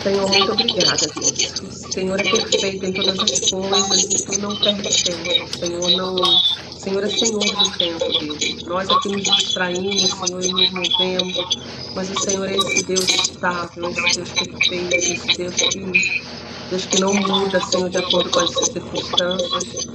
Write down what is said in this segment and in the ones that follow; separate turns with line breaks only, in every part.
Senhor, muito obrigada, Deus. O Senhor é perfeito em todas as coisas e Tu não perde tempo. Senhor é Senhor do tempo, Deus. Nós aqui nos distraímos, Senhor, e nos movemos, mas o Senhor é esse Deus estável, esse Deus perfeito, esse Deus que não muda, Senhor, de acordo com as circunstâncias.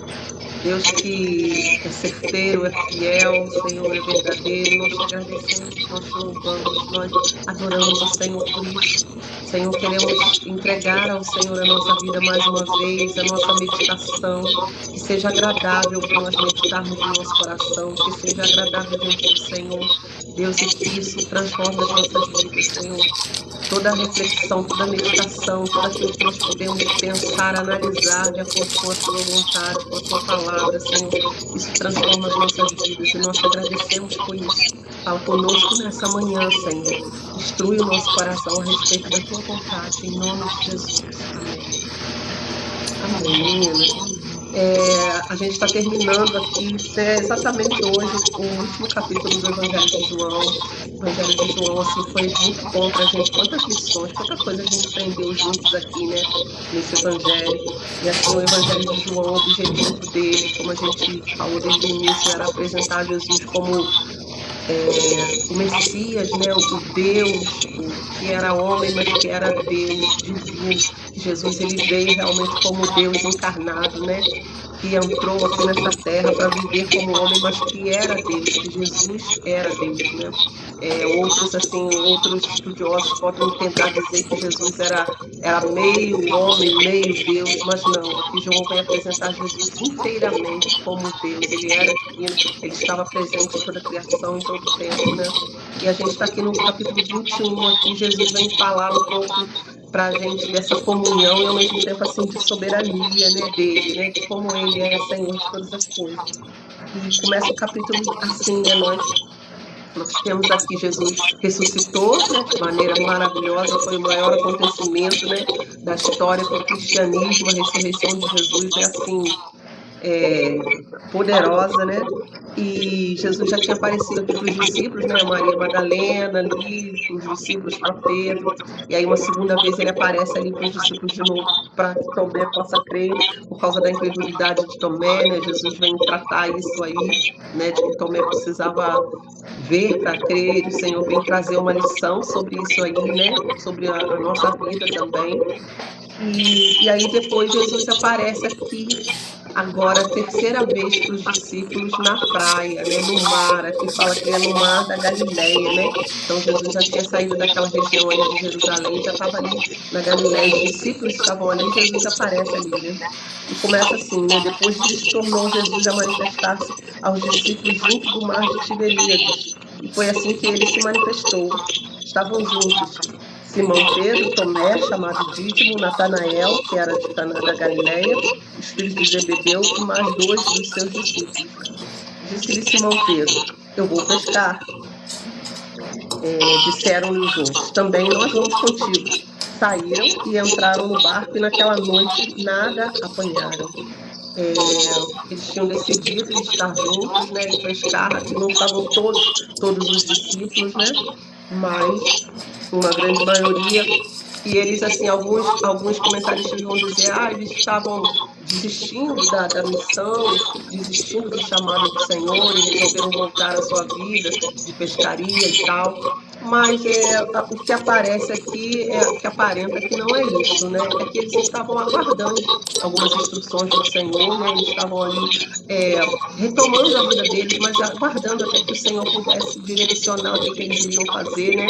Deus que é certeiro, é fiel, Senhor, é verdadeiro. Nós te agradecemos, nós te louvamos, nós adoramos o Senhor por isso. Senhor, queremos entregar ao Senhor a nossa vida mais uma vez, a nossa meditação, que seja agradável para nós meditarmos no nosso coração, que seja agradável diante do Senhor. Deus, e que isso transforme as nossas vidas, Senhor. Toda a reflexão, toda a meditação, tudo aquilo que nós podemos pensar, analisar de acordo com a Sua vontade, com a Sua palavra, Senhor. Isso transforma as nossas vidas e nós te agradecemos por isso. Fala conosco nessa manhã, Senhor. Instrui o nosso coração a respeito da Tua vontade, em nome de Jesus. Amém. Amém, meninas. A gente está terminando aqui, exatamente hoje, o último capítulo do Evangelho de João. O Evangelho de João, assim, foi muito bom para a gente. Quantas lições, quanta coisa a gente aprendeu juntos aqui, né, nesse Evangelho. E assim, o Evangelho de João, o objetivo dele, como a gente falou desde o início, era apresentar Jesus como o Messias, né, o Deus, que era homem, mas que era Deus divino. Jesus, ele veio realmente como Deus encarnado, né, que entrou aqui nessa terra para viver como homem, mas que era Deus, que Jesus era Deus, né. Outros estudiosos podem tentar dizer que Jesus era meio homem, meio Deus, mas não. Aqui João vai apresentar Jesus inteiramente como Deus. Ele era divino, ele estava presente em toda a criação, em todo o tempo, né? E a gente está aqui no capítulo 21, aqui Jesus vem falar um pouco para a gente dessa comunhão e ao mesmo tempo assim de soberania, né, dele, né, de como ele é Senhor de todas as coisas. E começa o capítulo assim, né, nós temos aqui Jesus ressuscitou, né, de maneira maravilhosa, foi o maior acontecimento, né, da história do cristianismo. A ressurreição de Jesus é assim, poderosa, né? E Jesus já tinha aparecido aqui para os discípulos, né? Maria Madalena ali, os discípulos para Pedro, e aí uma segunda vez ele aparece ali para os discípulos de novo, para que Tomé possa crer, por causa da incredulidade de Tomé, né? Jesus vem tratar isso aí, né? De que Tomé precisava ver para crer, e o Senhor vem trazer uma lição sobre isso aí, né? Sobre a nossa vida também. E aí depois Jesus aparece aqui, agora a terceira vez para os discípulos na praia, né, no mar. Aqui fala que é no mar da Galileia, né? Então Jesus já tinha saído daquela região ali de Jerusalém, já estava ali na Galileia, os discípulos estavam ali, Jesus aparece ali, né? E começa assim, né? Depois disso tornou Jesus a manifestar-se aos discípulos junto do mar de Tiberíades. E foi assim que ele se manifestou. Estavam juntos Simão Pedro, Tomé, chamado Dídimo, Natanael, que era de Caná da Galileia, os filhos de Zebedeu, e mais dois dos seus discípulos. Disse-lhe Simão Pedro: eu vou pescar. Disseram-lhe os outros: também nós vamos contigo. Saíram e entraram no barco, e naquela noite nada apanharam. Eles tinham decidido estar juntos, né, e pescar. Aqui não estavam todos os discípulos, né, mas uma grande maioria. E eles, assim, alguns comentaristas vão dizer, eles estavam desistindo da missão, desistindo do chamado do Senhor e resolveram voltar à sua vida de pescaria e tal. Mas o que aparece aqui, que aparenta que não é isso, né? É que eles estavam aguardando algumas instruções do Senhor, né? Eles estavam ali retomando a vida deles, mas aguardando até que o Senhor pudesse direcionar o que eles iriam fazer, né?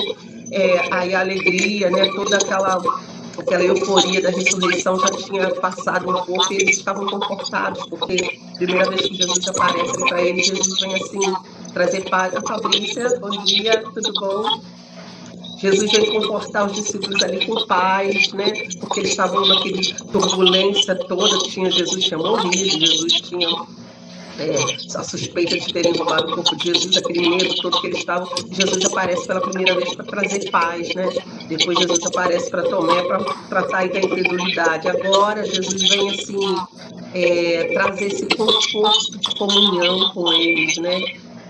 Aí a alegria, né? Toda aquela euforia da ressurreição já tinha passado um pouco e eles estavam confortados, porque primeira vez que Jesus aparece para eles, Jesus vem assim trazer paz. A Fabrícia, bom dia, tudo bom? Jesus veio confortar os discípulos ali com paz, né? Porque eles estavam naquela turbulência toda, Jesus tinha morrido, Jesus tinha a suspeita de terem roubado o corpo de Jesus, aquele medo todo que eles estavam. Jesus aparece pela primeira vez para trazer paz, né? Depois Jesus aparece para Tomé para tratar da incredulidade. Agora Jesus vem assim trazer esse conforto de comunhão com eles, né?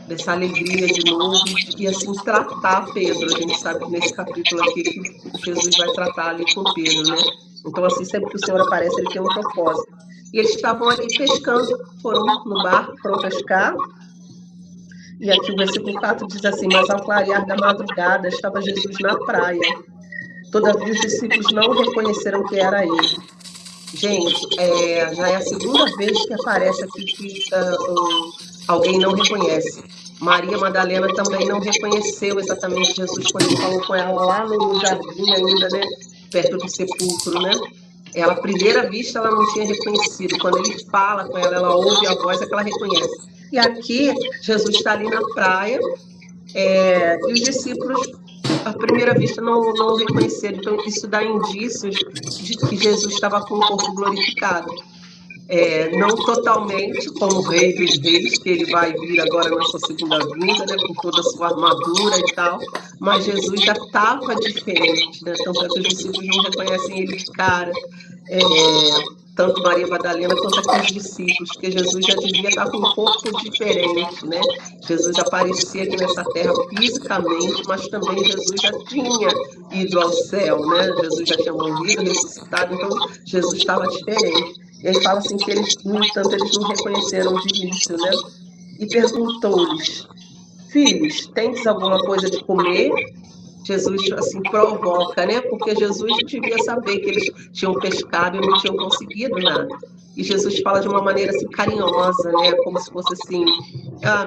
dessa alegria de novo e assim tratar Pedro. A gente sabe que nesse capítulo aqui que Jesus vai tratar ali com Pedro, né? Então, assim, sempre que o Senhor aparece, ele tem um propósito. E eles estavam ali pescando, foram no barco, foram pescar. E aqui o versículo 4 diz assim: mas ao clarear da madrugada estava Jesus na praia. Todavia os discípulos não reconheceram que era ele. Gente, já é a segunda vez que aparece aqui que alguém não reconhece. Maria Madalena também não reconheceu exatamente Jesus quando ele falou com ela lá no jardim ainda, né? Perto do sepulcro, né? Ela, à primeira vista, ela não tinha reconhecido. Quando ele fala com ela, ela ouve a voz, é que ela reconhece. E aqui, Jesus está ali na praia, e os discípulos, à primeira vista, não reconheceram. Então, isso dá indícios de que Jesus estava com o corpo glorificado. Não totalmente como o Rei dos Reis, que ele vai vir agora na sua segunda vinda, né, com toda a sua armadura e tal, mas Jesus já estava diferente, né? Tanto é que os discípulos não reconhecem ele de cara, tanto Maria Madalena quanto aqueles discípulos, porque Jesus já devia estar com um corpo diferente, né? Jesus aparecia aqui nessa terra fisicamente, mas também Jesus já tinha ido ao céu, né? Jesus já tinha morrido, ressuscitado, então Jesus estava diferente. E aí fala assim que eles, no entanto, eles não reconheceram de início, né? E perguntou-lhes: filhos, tendes alguma coisa de comer? Jesus, assim, provoca, né? Porque Jesus devia saber que eles tinham pescado e não tinham conseguido nada. E Jesus fala de uma maneira, assim, carinhosa, né? Como se fosse assim: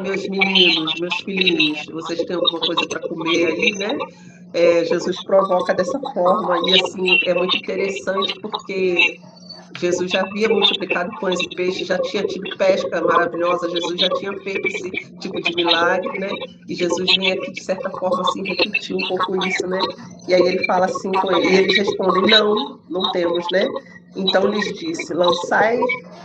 meus meninos, meus filhinhos, vocês têm alguma coisa para comer aí, né? Jesus provoca dessa forma. E, assim, é muito interessante porque Jesus já havia multiplicado pães e peixes, já tinha tido pesca maravilhosa, Jesus já tinha feito esse tipo de milagre, né? E Jesus vem aqui, de certa forma, assim, repetir um pouco isso, né? E aí ele fala assim com ele, e eles respondem: não temos, né? Então lhes disse: lançai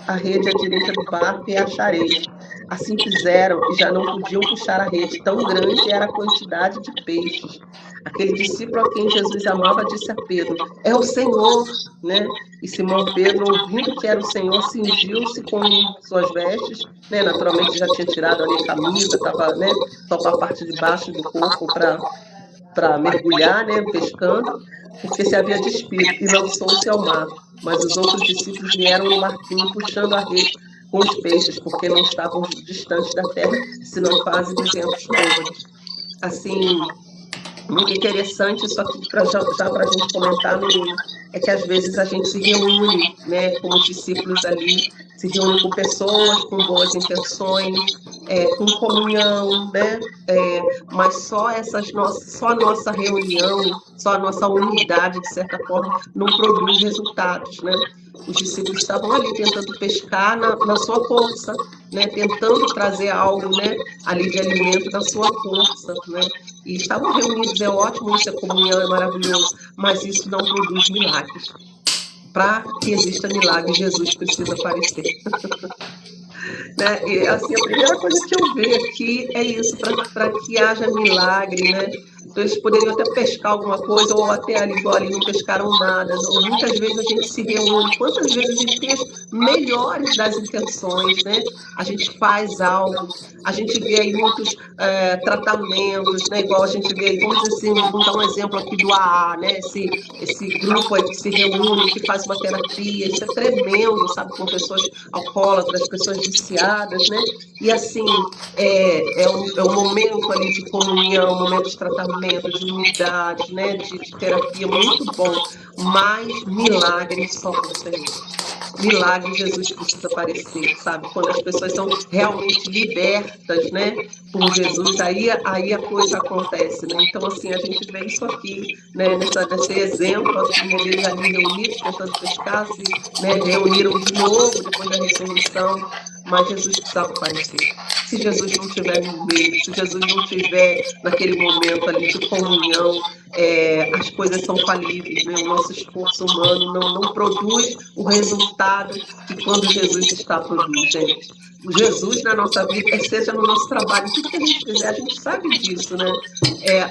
a rede à direita do barco e achareis. Assim fizeram e já não podiam puxar a rede, tão grande era a quantidade de peixes. Aquele discípulo a quem Jesus amava disse a Pedro: é o Senhor, né? E Simão Pedro, ouvindo que era o Senhor, cingiu-se com suas vestes, né? Naturalmente já tinha tirado ali a camisa, estava, né? Só com a parte de baixo do corpo para mergulhar, né? Pescando, porque se havia despido, e lançou-se ao mar. Mas os outros discípulos vieram no barquinho puxando a rede com os peixes, porque não estavam distantes da terra, senão quase 200 côvados. Assim, muito interessante isso aqui, já para a gente comentar, menina, é que às vezes a gente se reúne, né, como discípulos ali, se reúne com pessoas com boas intenções, com comunhão, né, mas só a nossa reunião, só a nossa unidade, de certa forma, não produz resultados, né? Os discípulos estavam ali tentando pescar na sua força, né, tentando trazer algo, né, ali de alimento da sua força, né? E estavam reunidos, é ótimo, isso é comunhão, é maravilhoso, mas isso não produz milagres. Para que exista milagre, Jesus precisa aparecer. Né? E, assim, a primeira coisa que eu vejo aqui é isso, para que haja milagre, né? Então, eles poderiam até pescar alguma coisa, ou até ali, igual ali, não pescaram nada. Ou, muitas vezes a gente se reúne, quantas vezes a gente tem as melhores das intenções, né? A gente faz algo, a gente vê aí muitos tratamentos, né? Igual a gente vê aí, vamos dizer assim, vamos dar um exemplo aqui do AA, né? Esse grupo aí que se reúne, que faz uma terapia, isso é tremendo, sabe? Com pessoas alcoólatras, pessoas viciadas, né? E assim, é um momento ali de comunhão, um momento de tratamento, de unidade, né? De terapia muito bom, mas milagre só com o Senhor. Milagre, Jesus precisa aparecer, sabe? Quando as pessoas são realmente libertas, né? Por Jesus, aí a coisa acontece, né? Então, assim, a gente vê isso aqui, né? Nesse exemplo, assim, eles ali reunidos, tentando pescar, se, né, reuniram de novo depois da ressurreição, mas Jesus precisava aparecer. Se Jesus não estiver no meio, se Jesus não estiver naquele momento ali de comunhão, as coisas são falíveis, né? O nosso esforço humano não produz o resultado que quando Jesus está produz, gente. O Jesus na nossa vida, seja no nosso trabalho, tudo que a gente fizer, a gente sabe disso, né?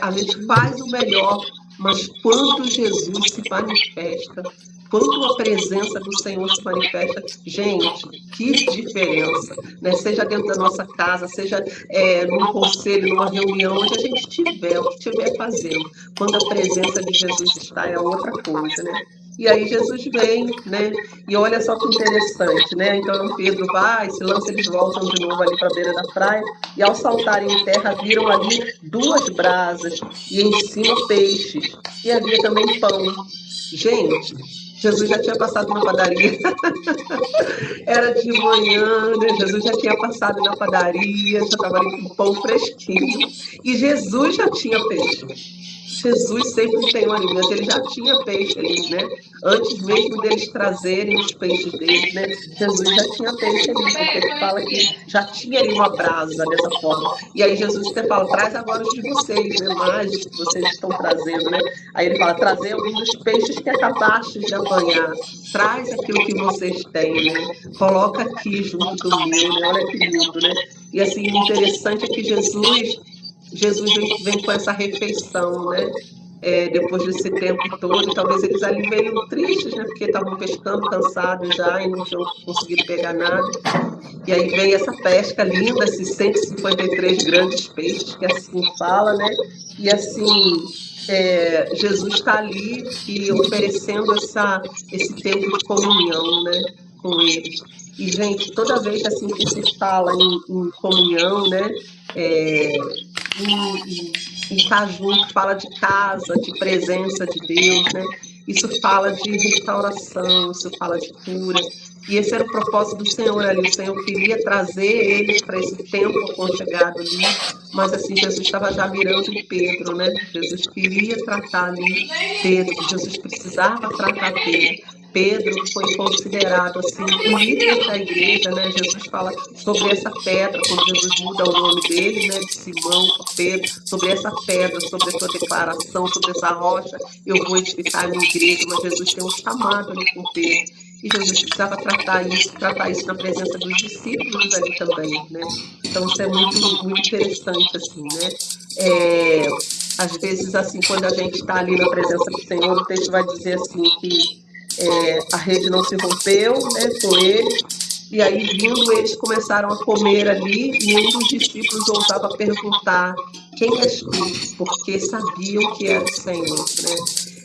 A gente faz o melhor Mas quando Jesus se manifesta, quando a presença do Senhor se manifesta, gente, que diferença, né? Seja dentro da nossa casa, seja num conselho, numa reunião, onde a gente estiver, o que estiver fazendo, quando a presença de Jesus está, é outra coisa, né? E aí Jesus vem, né? E olha só que interessante, né? Então Pedro vai, se lança, eles voltam de novo ali para a beira da praia, e ao saltarem em terra, viram ali 2 brasas, e em cima peixes, e havia também pão. Gente, Jesus já tinha passado na padaria, era de manhã, né? Jesus já tinha passado na padaria, já estava ali com pão fresquinho, e Jesus já tinha peixe. Jesus sempre tem um alimento, ele já tinha peixe ali, né? Antes mesmo deles trazerem os peixes deles, né? Jesus já tinha peixe ali, porque ele fala que já tinha ali uma brasa dessa forma. E aí Jesus até fala, traz agora os de vocês, né? Mais que vocês estão trazendo, né? Aí ele fala, trazei alguns dos peixes que acabastes de apanhar. Traz aquilo que vocês têm, né? Coloca aqui junto do meu, né? Olha que lindo, né? E assim, o interessante é que Jesus vem com essa refeição, né? Depois desse tempo todo, e talvez eles ali venham tristes, né? Porque estavam pescando, cansados já e não tinham conseguido pegar nada. E aí vem essa pesca linda, esses 153 grandes peixes, que assim fala, né? E assim, Jesus está ali e oferecendo esse tempo de comunhão, né? Com eles. E, gente, toda vez assim que se fala em comunhão, né? E estar junto, fala de casa, de presença de Deus, né? Isso fala de restauração, isso fala de cura. E esse era o propósito do Senhor ali. O Senhor queria trazer eles para esse tempo aconchegado ali, mas assim, Jesus estava já mirando em Pedro, né? Jesus queria tratar ali Pedro, Jesus precisava tratar Pedro. Pedro foi considerado assim o líder da igreja, né? Jesus fala sobre essa pedra, quando Jesus muda o nome dele, né? De Simão para Pedro, sobre essa pedra, sobre a sua declaração, sobre essa rocha, eu vou edificar a minha igreja, mas Jesus tem um chamado ali com Pedro. E Jesus precisava tratar isso na presença dos discípulos ali também, né? Então isso é muito, muito interessante, assim, né? Às vezes, assim, quando a gente está ali na presença do Senhor, o texto vai dizer assim que a rede não se rompeu, né, com eles, e aí vindo eles começaram a comer ali, e um dos discípulos ousava perguntar, quem és tu? Porque sabiam que era o Senhor, né?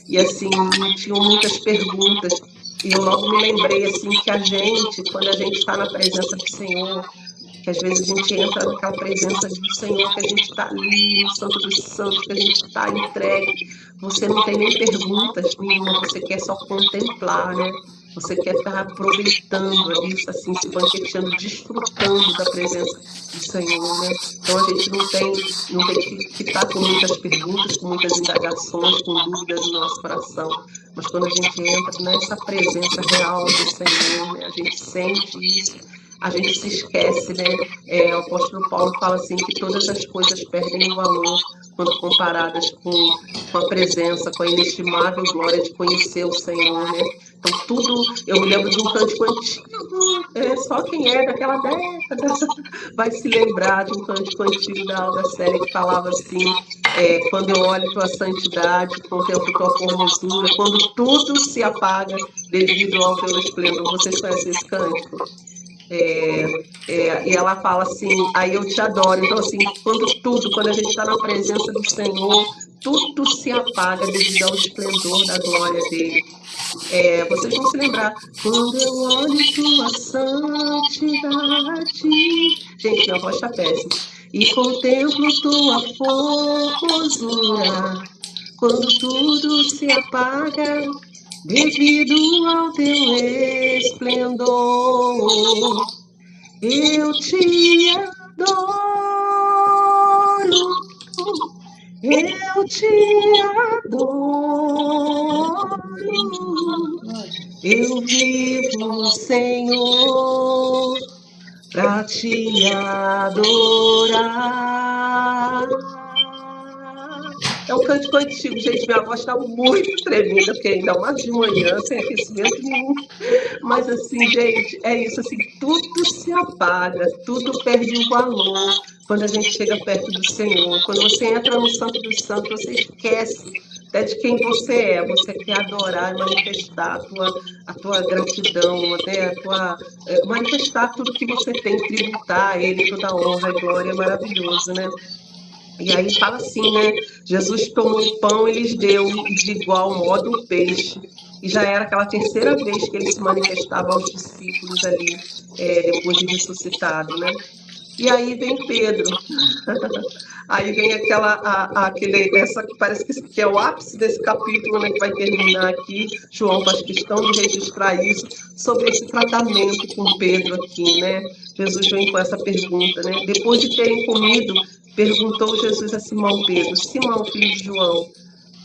E assim, tinham muitas perguntas, e eu logo me lembrei assim que a gente, quando a gente está na presença do Senhor, que às vezes a gente entra naquela presença do Senhor, que a gente está ali no Santo dos Santos, que a gente está entregue, você não tem nem perguntas nenhuma, você quer só contemplar, né? Você quer estar aproveitando ali, assim, se banqueteando, desfrutando da presença do Senhor, né? Então a gente não tem que estar com muitas perguntas, com muitas indagações, com dúvidas no nosso coração. Mas quando a gente entra nessa presença real do Senhor, né? A gente sente isso, a gente se esquece, né? O apóstolo Paulo fala assim que todas as coisas perdem o valor quando comparadas com a presença, com a inestimável glória de conhecer o Senhor, né? Então tudo, eu me lembro de um cântico antigo, só quem é daquela década vai se lembrar de um cântico antigo da Alda Célia que falava assim, quando eu olho tua santidade, contemplo tua formosura, quando tudo se apaga devido ao teu esplendor. Vocês conhecem esse cântico? E ela fala assim, aí eu te adoro. Então, assim, quando a gente está na presença do Senhor, tudo se apaga devido ao esplendor da glória dele. Vocês vão se lembrar, quando eu olho tua santidade. Gente, minha voz está péssima. E contemplo tua formosura, quando tudo se apaga devido ao teu esplendor, eu te adoro, eu te adoro, eu vivo, Senhor, pra te adorar. É um cântico antigo, gente, minha voz está muito tremida, porque ainda mais de manhã, sem aquecimento nenhum. Mas assim, gente, é isso, assim, tudo se apaga, tudo perde o valor quando a gente chega perto do Senhor. Quando você entra no Santo dos Santos, você esquece até de quem você é. Você quer adorar e manifestar a tua gratidão, até manifestar tudo que você tem, tributar a Ele toda a honra e glória. É maravilhoso, né? E aí fala assim, né? Jesus tomou o pão e lhes deu, e de igual modo o peixe. E já era aquela terceira vez que ele se manifestava aos discípulos ali, depois de ressuscitado, né? E aí vem Pedro. Aí vem essa que parece que é o ápice desse capítulo, né, que vai terminar aqui. João faz questão de registrar isso, sobre esse tratamento com Pedro aqui, né? Jesus vem com essa pergunta, né? Depois de terem comido, perguntou Jesus a Simão Pedro: Simão, filho de João,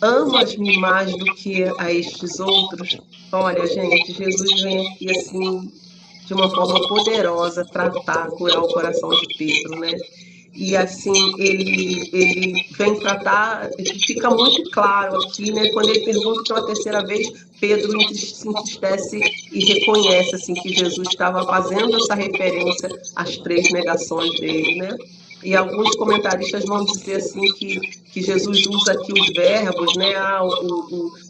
amas-me mais do que a estes outros? Olha, gente, Jesus vem aqui assim, de uma forma poderosa, tratar, curar o coração de Pedro, né? E assim, ele vem tratar, fica muito claro aqui, né? Quando ele pergunta pela terceira vez, Pedro se entristece e reconhece assim, que Jesus estava fazendo essa referência às 3 negações dele, né? E alguns comentaristas vão dizer assim que Jesus usa aqui os verbos, né?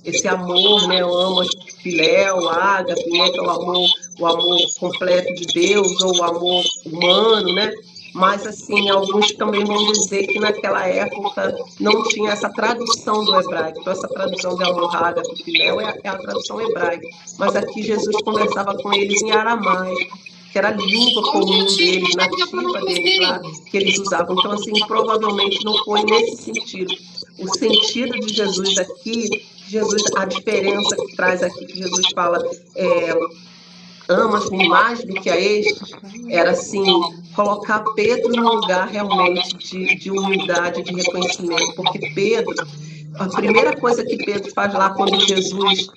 Esse amor, né? O amo, filéu, ágape, né? Que é o amor completo de Deus, ou o amor humano, né? Mas, assim, alguns também vão dizer que naquela época não tinha essa tradução do hebraico. Então, essa tradução de amor, ágape, filéu é a tradução hebraica. Mas aqui Jesus conversava com eles em aramaico, que era a língua comum deles, nativa deles lá, que eles usavam. Então, assim, provavelmente não foi nesse sentido. O sentido de Jesus aqui, a diferença que traz aqui, que Jesus fala, amas-me mais do que a estes, era assim, colocar Pedro num lugar realmente de humildade, de reconhecimento, porque Pedro, a primeira coisa que Pedro faz lá quando Jesus,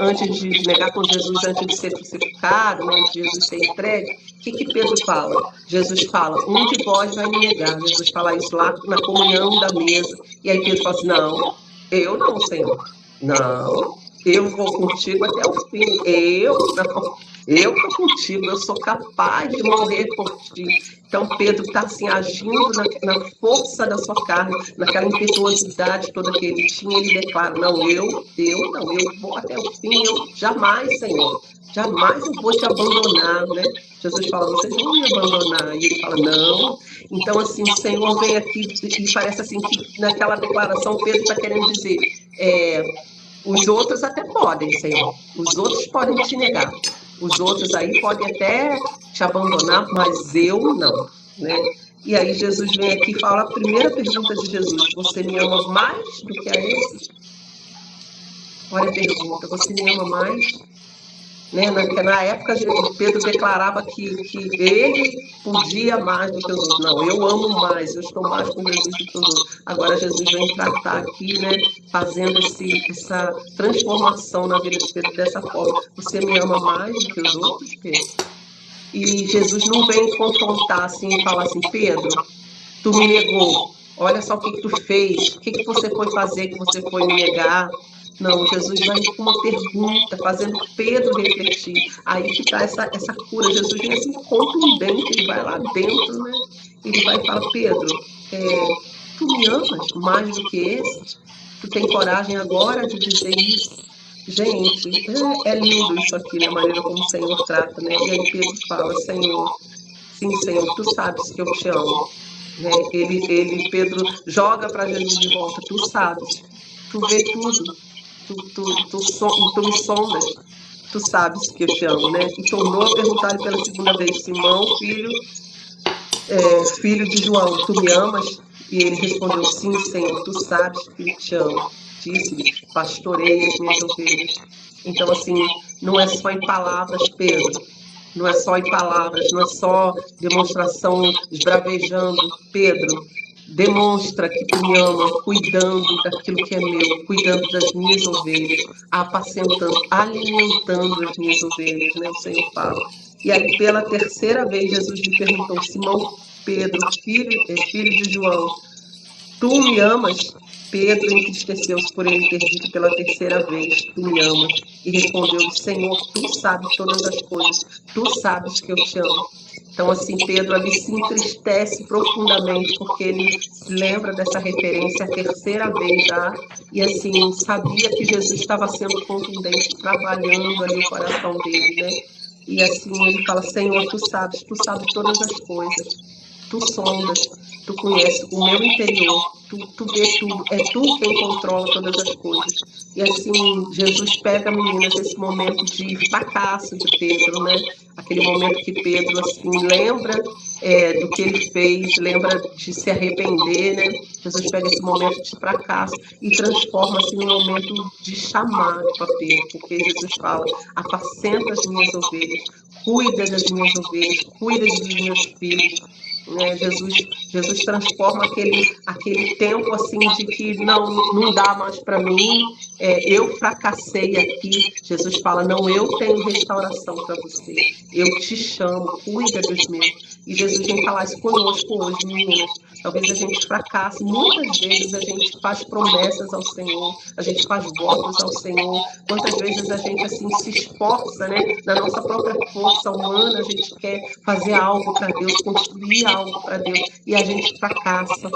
antes de negar com Jesus, antes de ser crucificado, né, antes de Jesus ser entregue, o que Pedro fala? Jesus fala, um de vós vai me negar. Jesus fala isso lá na comunhão da mesa. E aí Pedro fala assim, não, eu não, Senhor. Não, eu vou contigo até o fim. Eu estou contigo, eu sou capaz de morrer por ti. Então Pedro está assim, agindo na força da sua carne, naquela impetuosidade toda que ele tinha. Ele declara, não, eu vou até o fim, eu jamais, Senhor, jamais eu vou te abandonar, né? Jesus fala, vocês vão me abandonar. E ele fala, não. Então, assim, o Senhor vem aqui e parece assim que naquela declaração Pedro está querendo dizer, os outros até podem, Senhor, os outros podem te negar, os outros aí podem até te abandonar, mas eu não, né? E aí Jesus vem aqui e fala a primeira pergunta de Jesus, você me ama mais do que a esses? Olha a pergunta, você me ama mais? Né? Na época, Pedro declarava que ele podia mais do que os outros. Não, eu amo mais, eu estou mais com Jesus do que os outros. Agora Jesus vem tratar aqui, né, fazendo essa transformação na vida de Pedro dessa forma. Você me ama mais do que os outros, Pedro? E Jesus não vem confrontar assim e falar assim, Pedro, tu me negou, olha só o que tu fez, o que você foi fazer que você foi me negar. Não, Jesus vai com uma pergunta, fazendo Pedro refletir. Aí que está essa cura. Jesus vem assim contundente, ele vai lá dentro, né? Ele vai e fala, Pedro, tu me amas mais do que esse? Tu tem coragem agora de dizer isso? Gente, é lindo isso aqui, né? A maneira como o Senhor trata, né? E aí Pedro fala, Senhor, sim, Senhor, tu sabes que eu te amo. Né? Pedro joga para Jesus de volta, tu sabes, tu vê tudo, tu me sondas, tu sabes que eu te amo, né? E tornou a perguntar-lhe pela segunda vez, Simão, filho de João, tu me amas? E ele respondeu, sim, Senhor, tu sabes que eu te amo. Disse-lhe, pastorei as minhas ovelhas. Então, assim, não é só em palavras, Pedro, não é só em palavras, não é só demonstração esbravejando, Pedro, demonstra que tu me ama, cuidando daquilo que é meu, cuidando das minhas ovelhas, apacentando, alimentando as minhas ovelhas, né? O Senhor fala. E aí, pela terceira vez, Jesus lhe perguntou, Simão Pedro, filho de João, tu me amas? Pedro entristeceu-se por ele ter dito pela terceira vez, tu me amas. E respondeu, Senhor, tu sabes todas as coisas, tu sabes que eu te amo. Então, assim, Pedro ali se entristece profundamente, porque ele se lembra dessa referência a terceira vez já, e assim, sabia que Jesus estava sendo contundente, trabalhando ali o coração dele, né? E assim, ele fala, Senhor, tu sabes todas as coisas, tu sondas, tu conheces o meu interior, tu vê tudo, é tu quem controla todas as coisas. E assim, Jesus pega, meninas, esse momento de fracasso de Pedro, né? Aquele momento que Pedro, assim, lembra do que ele fez, lembra de se arrepender, né? Jesus pega esse momento de fracasso e transforma, assim, num momento de chamado para Pedro, porque Jesus fala, apacenta as minhas ovelhas, cuida das minhas ovelhas, cuida dos meus filhos, né? Jesus transforma aquele tempo assim de que não dá mais para mim, eu fracassei aqui. Jesus fala, não, eu tenho restauração para você, eu te chamo, cuida dos meus. E Jesus vem falar isso conosco hoje, meninas. Talvez a gente fracasse, muitas vezes a gente faz promessas ao Senhor, a gente faz votos ao Senhor, quantas vezes a gente assim se esforça, né? Na nossa própria força humana, a gente quer fazer algo para Deus, construir algo para Deus, e a gente fracassa.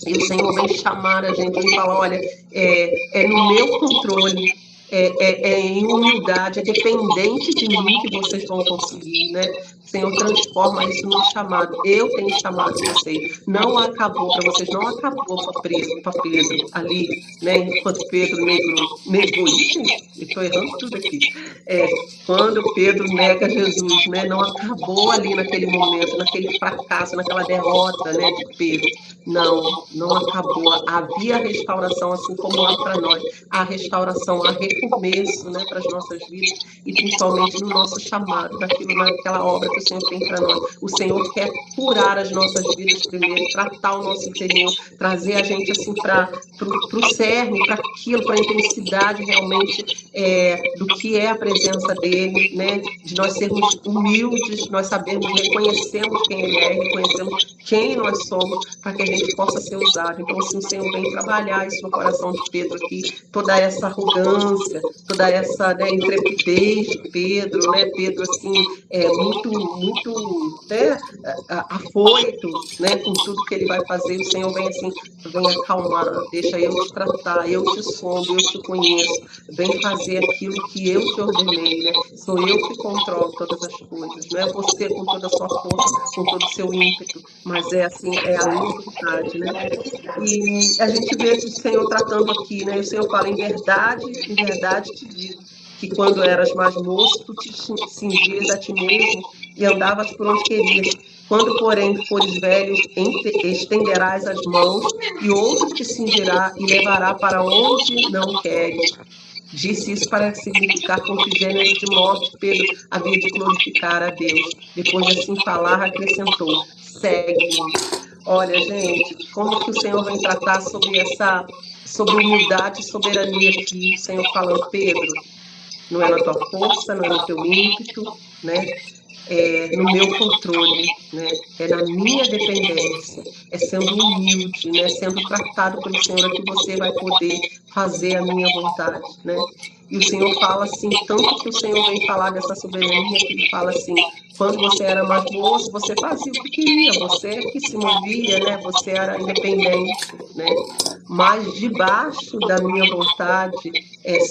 E o Senhor vem chamar a gente, vem falar, olha, é no meu controle, em humildade, é dependente de mim que vocês vão conseguir, né? O Senhor transforma isso num chamado. Eu tenho chamado vocês. Não acabou para vocês, não acabou para Pedro ali, né? Enquanto Pedro negou isso, estou errando tudo aqui. Quando Pedro nega Jesus, né? Não acabou ali naquele momento, naquele fracasso, naquela derrota, né? De Pedro. Não acabou. Havia restauração, assim como há para nós. A restauração, a recomeço, né, para as nossas vidas e principalmente no nosso chamado, naquela obra que o Senhor tem para nós. O Senhor quer curar as nossas vidas primeiro, tratar o nosso interior, trazer a gente assim para o cerne, para aquilo, para a intensidade realmente do que é a presença dele, né? De nós sermos humildes, nós sabermos, reconhecemos quem ele é, reconhecemos quem nós somos, para que a gente possa ser usado. Então, assim, o Senhor vem trabalhar isso no coração de Pedro aqui, toda essa arrogância, toda essa, né, intrepidez de Pedro, né? Pedro, assim, muito né, afoito, né, com tudo que ele vai fazer. O Senhor vem assim, vem acalmar, deixa eu te tratar, eu te sondo, eu te conheço, vem fazer aquilo que eu te ordenei, né? Sou eu que controlo todas as coisas, não é você com toda a sua força, com todo o seu ímpeto, mas é assim, é a minha vontade, né? E a gente vê o Senhor tratando aqui, né? O Senhor fala, em verdade te digo, que quando eras mais moço, tu te cingias a ti mesmo e andavas por onde querias. Quando, porém, fores velho, estenderás as mãos e outro te cingirá e levará para onde não queres. Disse isso para significar com que gênero de morte Pedro havia de glorificar a Deus. Depois de assim falar, acrescentou, segue-me. Olha, gente, como que o Senhor vem tratar sobre humildade e soberania aqui, o Senhor falando, Pedro, não é na tua força, não é no teu ímpeto, né? No meu controle, né? É na minha dependência, é sendo humilde, né? Sendo tratado pelo Senhor, é que você vai poder fazer a minha vontade, né? E o Senhor fala assim, tanto que o Senhor vem falar dessa soberania, que ele fala assim, quando você era mais moço, você fazia o que queria, você que se movia, né? Você era independente, né? Mas debaixo da minha vontade,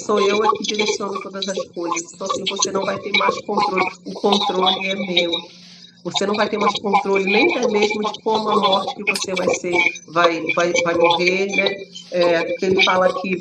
sou eu a que direciono todas as coisas. Então, assim, você não vai ter mais controle. O controle é meu. Você não vai ter mais controle nem até mesmo de como a morte que você vai morrer, né? Porque ele fala que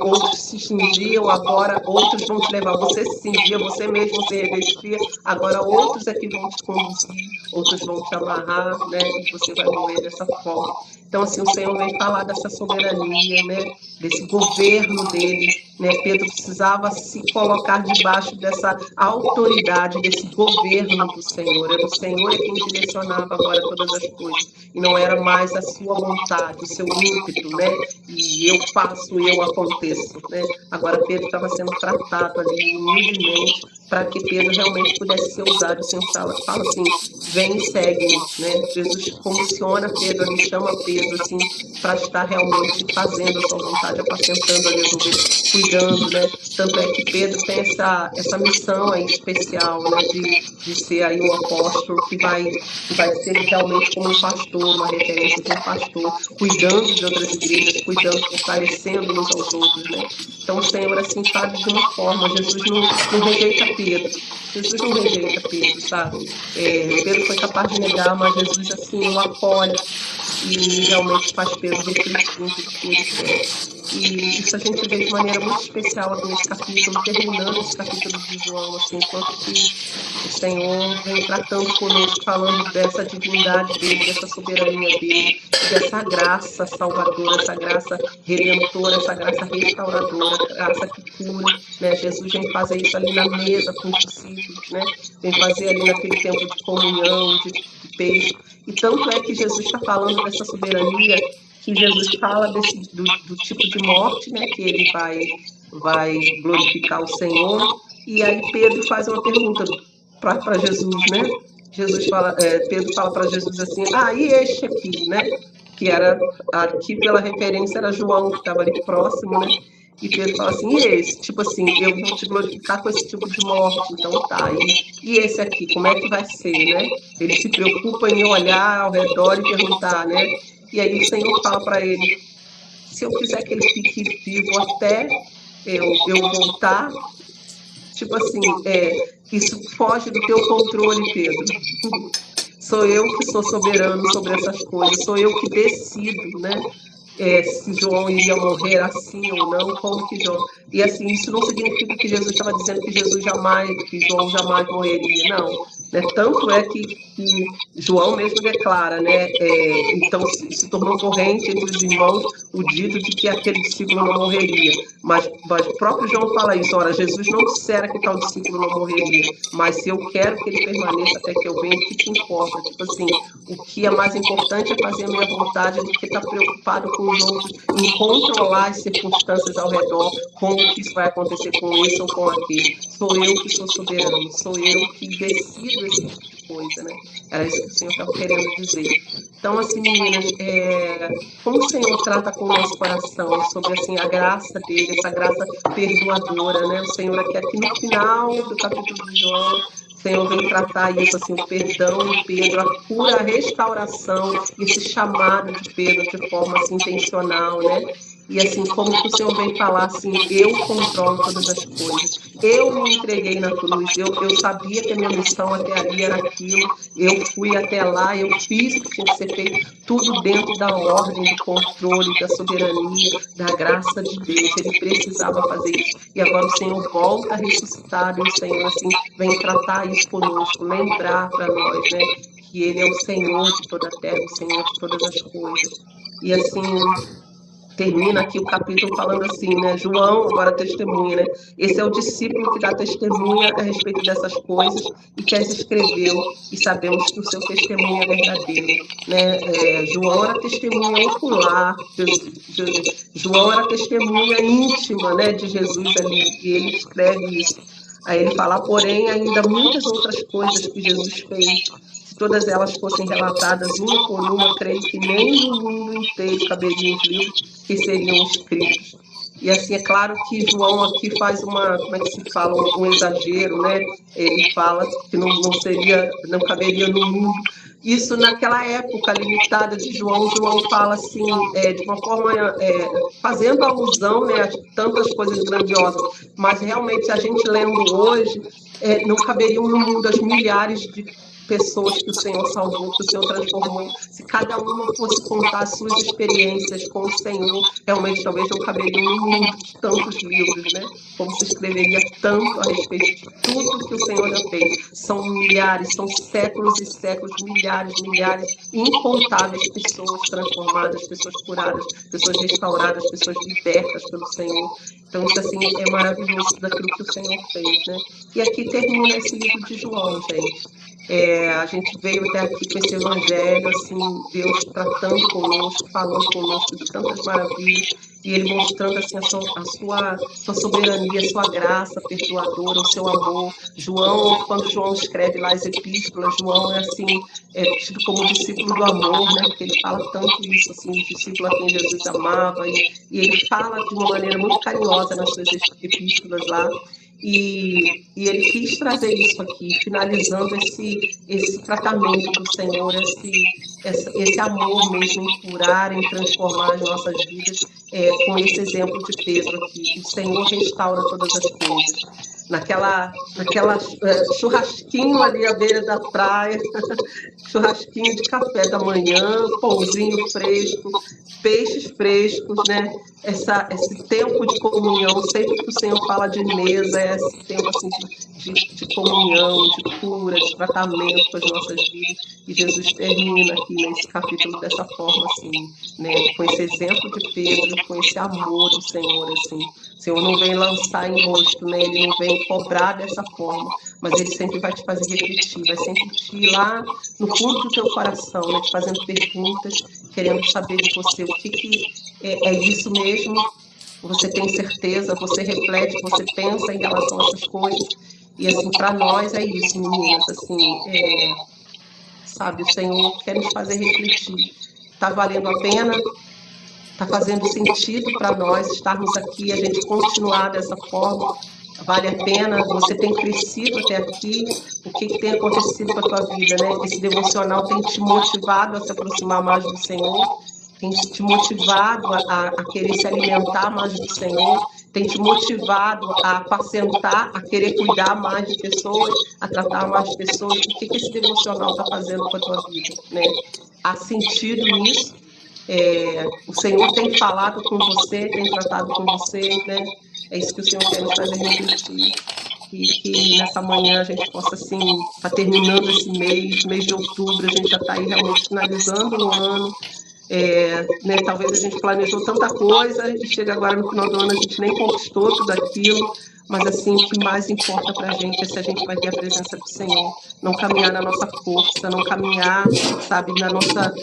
outros se cingiam, agora outros vão te levar. Você se cingia, você mesmo se revestia, agora outros é que vão te conduzir, outros vão te amarrar, né? E você vai morrer dessa forma. Então, assim, o Senhor vem falar dessa soberania, né? Desse governo dele, né? Pedro precisava se colocar debaixo dessa autoridade, desse governo do Senhor. Era o Senhor quem direcionava agora todas as coisas. E não era mais a sua vontade, o seu ímpeto, né? E eu faço, eu aconteço, né? Agora Pedro estava sendo tratado ali humildemente para que Pedro realmente pudesse ser usado. O Senhor fala assim, vem e segue-me, né? Jesus comissiona Pedro ali, chama Pedro assim, para estar realmente fazendo a sua vontade, apacentando ali as ovelhas, cuidando, né? Tanto é que Pedro tem essa missão aí especial, né, de ser aí um apóstolo que vai ser realmente como um pastor, uma referência de um pastor, cuidando de outras igrejas, cuidando, fortalecendo uns aos outros, né? Então o Senhor assim faz de uma forma, Jesus não rejeita Pedro, Jesus não rejeita Pedro, sabe? Pedro foi capaz de negar, mas Jesus assim o acolhe e realmente faz Pedro refletir em tudo que ele quer. E isso a gente vê de maneira muito especial aqui nesse capítulo, terminando esse capítulo de João, assim, quanto que o Senhor vem tratando conosco, falando dessa divindade dele, dessa soberania dele, dessa graça salvadora, essa graça redentora, essa graça restauradora, graça que cura, né? Jesus vem fazer isso ali na mesa com os discípulos, né? Vem fazer ali naquele tempo de comunhão, de peixe. E tanto é que Jesus está falando dessa soberania, que Jesus fala do tipo de morte, né, que ele vai glorificar o Senhor. E aí Pedro faz uma pergunta para Jesus, né? Pedro fala para Jesus assim: e este aqui, né? Que era aqui pela referência era João que estava ali próximo, né? E Pedro fala assim: e esse? Tipo assim, eu vou te glorificar com esse tipo de morte, então tá. E esse aqui, como é que vai ser, né? Ele se preocupa em olhar ao redor e perguntar, né? E aí o Senhor fala para ele: se eu quiser que ele fique vivo até eu voltar, tipo assim, isso foge do teu controle, Pedro. Sou eu que sou soberano sobre essas coisas, sou eu que decido, né? Se João iria morrer assim ou não, como que João... E assim, isso não significa que Jesus estava dizendo que que João jamais morreria, não. Né? Tanto é que João mesmo declara, né? Então se tornou corrente entre os irmãos o dito de que aquele discípulo não morreria. Mas o próprio João fala isso: ora, Jesus não dissera que tal discípulo não morreria, mas se eu quero que ele permaneça até que eu venha, o que te importa? Tipo assim, o que é mais importante é fazer a minha vontade do que estar preocupado com os outros, em controlar as circunstâncias ao redor, como que isso vai acontecer com esse ou com aquele. Sou eu que sou soberano, sou eu que decido esse tipo de coisa, né? Era isso que o Senhor estava querendo dizer. Então, assim, meninas, como o Senhor trata com o nosso coração sobre, assim, a graça dele, essa graça perdoadora, né? O Senhor aqui no final do capítulo de João, o Senhor vem tratar isso, assim, o perdão de Pedro, a cura, a restauração, esse chamado de Pedro de forma, assim, intencional, né? E assim, como que o Senhor vem falar assim: eu controlo todas as coisas, eu me entreguei na cruz, eu sabia que a minha missão até ali era aquilo, eu fui até lá, eu fiz o que tinha que ser feito, tudo dentro da ordem, do controle, da soberania, da graça de Deus. Ele precisava fazer isso. E agora o Senhor volta ressuscitado, e o Senhor assim vem tratar isso conosco, lembrar para nós, né, que Ele é o Senhor de toda a terra, o Senhor de todas as coisas. E assim, termina aqui o capítulo falando assim, né? João agora testemunha, né? Esse é o discípulo que dá testemunha a respeito dessas coisas e que as escreveu, e sabemos que o seu testemunho é verdadeiro, né? João era testemunha ocular, João era testemunha íntima, né, de Jesus ali, e ele escreve isso. Aí ele fala: porém, ainda muitas outras coisas que Jesus fez, se todas elas fossem relatadas uma por uma, creio que nem no mundo inteiro caberiam os livros que seriam escritos. E assim, é claro que João aqui faz como é que se fala, um exagero, né? Ele fala que não caberia no mundo. Isso naquela época limitada de João fala assim, de uma forma, fazendo alusão, né, a tantas coisas grandiosas, mas realmente a gente lendo hoje, não caberiam no mundo as milhares de pessoas que o Senhor salvou, que o Senhor transformou. Se cada uma fosse contar as suas experiências com o Senhor, realmente talvez não caberiam no mundo de tantos livros, né? Como se escreveria tanto a respeito de tudo que o Senhor já fez. São milhares, são séculos e séculos, milhares, incontáveis pessoas transformadas, pessoas curadas, pessoas restauradas, pessoas libertas pelo Senhor. Então, isso assim é maravilhoso daquilo que o Senhor fez, né? E aqui termina esse livro de João, gente. A gente veio até aqui com esse evangelho, assim, Deus tratando conosco, falando conosco de tantas maravilhas, e Ele mostrando assim a sua soberania, a sua graça perdoadora, o seu amor. João, quando João escreve lá as epístolas, João é assim, tido como discípulo do amor, né? Porque ele fala tanto isso, assim, o discípulo a quem Jesus amava, e ele fala de uma maneira muito carinhosa nas suas epístolas lá. E ele quis trazer isso aqui, finalizando esse tratamento do Senhor, esse amor mesmo em curar, em transformar as nossas vidas, com esse exemplo de Pedro aqui. O Senhor restaura todas as coisas. Naquela churrasquinho ali à beira da praia, churrasquinho de café da manhã, pãozinho fresco, peixes frescos, né? Esse tempo de comunhão, sempre que o Senhor fala de mesa, é esse tempo assim, de comunhão, de cura, de tratamento com as nossas vidas. E Jesus termina aqui nesse capítulo dessa forma, assim, né? Com esse exemplo de Pedro, com esse amor do Senhor, assim. O Senhor não vem lançar em rosto, né? Ele não vem cobrar dessa forma, mas Ele sempre vai te fazer refletir, vai sempre te ir lá no fundo do teu coração, né? Te fazendo perguntas, querendo saber de você o que é isso mesmo. Você tem certeza, você reflete, você pensa em relação a essas coisas. E assim, para nós é isso, meninas, assim, sabe, o Senhor quer nos fazer refletir. Está valendo a pena? Está fazendo sentido para nós estarmos aqui, a gente continuar dessa forma? Vale a pena? Você tem crescido até aqui? O que tem acontecido com a tua vida, né? Esse devocional tem te motivado a se aproximar mais do Senhor? Tem te motivado a querer se alimentar mais do Senhor? Tem te motivado a apacentar, a querer cuidar mais de pessoas, a tratar mais de pessoas? O que esse devocional está fazendo com a tua vida, né? Há sentido nisso? O Senhor tem falado com você, tem tratado com você, né? É isso que o Senhor quer nos fazer refletir. E que nessa manhã a gente possa, assim, estar terminando esse mês de outubro, a gente já está aí realmente finalizando o ano. Né, talvez a gente planejou tanta coisa e chega agora no final do ano a gente nem conquistou tudo aquilo, mas assim, o que mais importa para a gente é se a gente vai ter a presença do Senhor, não caminhar na nossa força, não caminhar, sabe,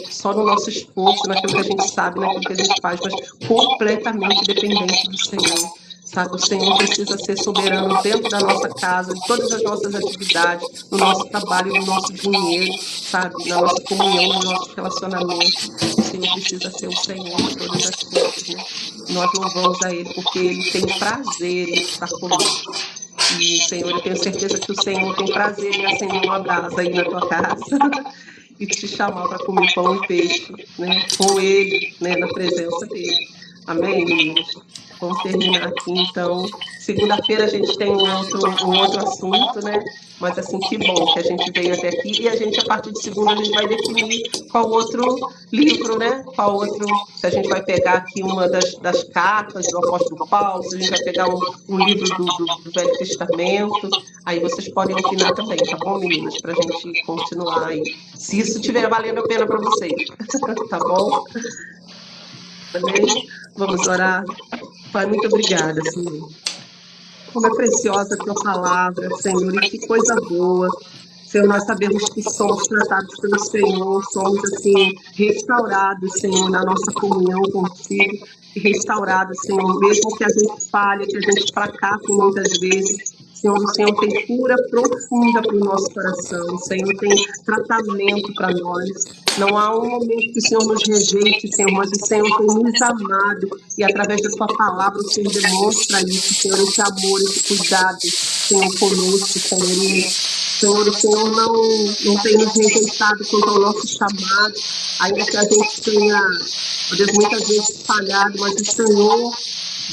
só no nosso esforço, naquilo que a gente sabe, naquilo que a gente faz, mas completamente dependente do Senhor. Sabe, o Senhor precisa ser soberano dentro da nossa casa, de todas as nossas atividades, no nosso trabalho, no nosso dinheiro, sabe, na nossa comunhão, no nosso relacionamento. O Senhor precisa ser o Senhor de todas as coisas, né? Nós louvamos a Ele porque Ele tem prazer em estar conosco. E, Senhor, eu tenho certeza que o Senhor tem prazer em acender uma brasa aí na tua casa e te chamar para comer pão e peixe, né? Com Ele, né? Na presença dEle. Amém, meninas? Vamos terminar aqui, então. Segunda-feira a gente tem um outro assunto, né? Mas, assim, que bom que a gente veio até aqui. E a gente, a partir de segunda, a gente vai definir qual outro livro, né? Qual outro... Se a gente vai pegar aqui uma das cartas do apóstolo Paulo, se a gente vai pegar um livro do Velho Testamento. Aí vocês podem opinar também, tá bom, meninas? Para a gente continuar aí. Se isso estiver valendo a pena para vocês. Tá bom? Amém? Vamos orar. Pai, muito obrigada, Senhor. Como é preciosa a tua palavra, Senhor, e que coisa boa. Senhor, nós sabemos que somos tratados pelo Senhor, somos, assim, restaurados, Senhor, na nossa comunhão contigo, e restaurados, Senhor, mesmo que a gente falhe, que a gente fracasse muitas vezes. Senhor, o Senhor tem cura profunda para o nosso coração, o Senhor tem tratamento para nós. Não há um momento que o Senhor nos rejeite, Senhor, mas o Senhor tem nos amado e através da sua palavra o Senhor demonstra isso, Senhor, esse amor, esse cuidado, Senhor, conosco, Senhor. Senhor, o Senhor não tem nos rejeitado quanto ao nosso chamado, ainda que a gente tenha, Deus, muitas vezes falhado, mas o Senhor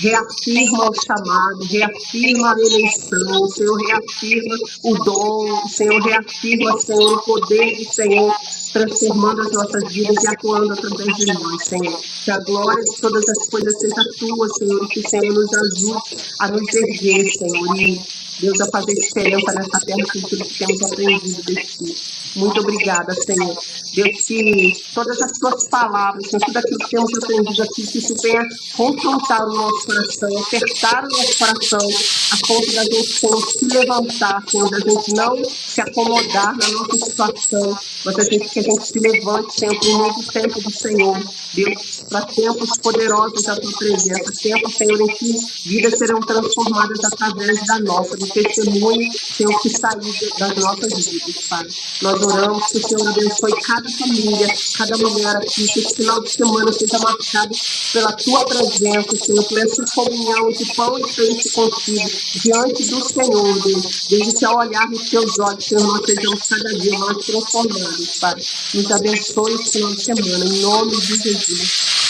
reafirma o chamado, reafirma a eleição, o Senhor reafirma o dom, o Senhor reafirma, Senhor, o poder do Senhor transformando as nossas vidas e atuando através de nós, Senhor. Que a glória de todas as coisas seja tua, Senhor, e que o Senhor nos ajude a nos erguer, Senhor, e Deus, a fazer diferença nessa terra com tudo que temos aprendido de ti. Muito obrigada, Senhor. Deus, que todas as tuas palavras, Senhor, tudo aquilo que temos aprendido aqui, que isso venha confrontar o nosso coração, apertar o nosso coração, a ponto da gente, Senhor, se levantar, Senhor, da gente não se acomodar na nossa situação, mas que a gente se levante, Senhor, para um novo tempo do Senhor. Deus, para tempos poderosos da tua presença, tempos, Senhor, em que vidas serão transformadas através da nossa, do testemunho, Senhor, que sair das nossas vidas, Pai. Nós oramos que o Senhor abençoe cada família, cada mulher aqui, que esse final de semana seja marcado pela tua presença, Senhor, por essa comunhão de pão e peixe contigo, diante do Senhor, Deus. Deus, que ao olhar nos teus olhos, Senhor, nós sejamos cada dia mais transformados, Pai. Nos abençoe esse final de semana, em nome de Jesus.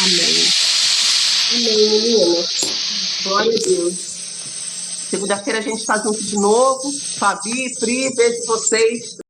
Amém. Amém, meninas. Glória a Deus. Segunda-feira a gente está junto de novo. Fabi, Pri, beijo vocês.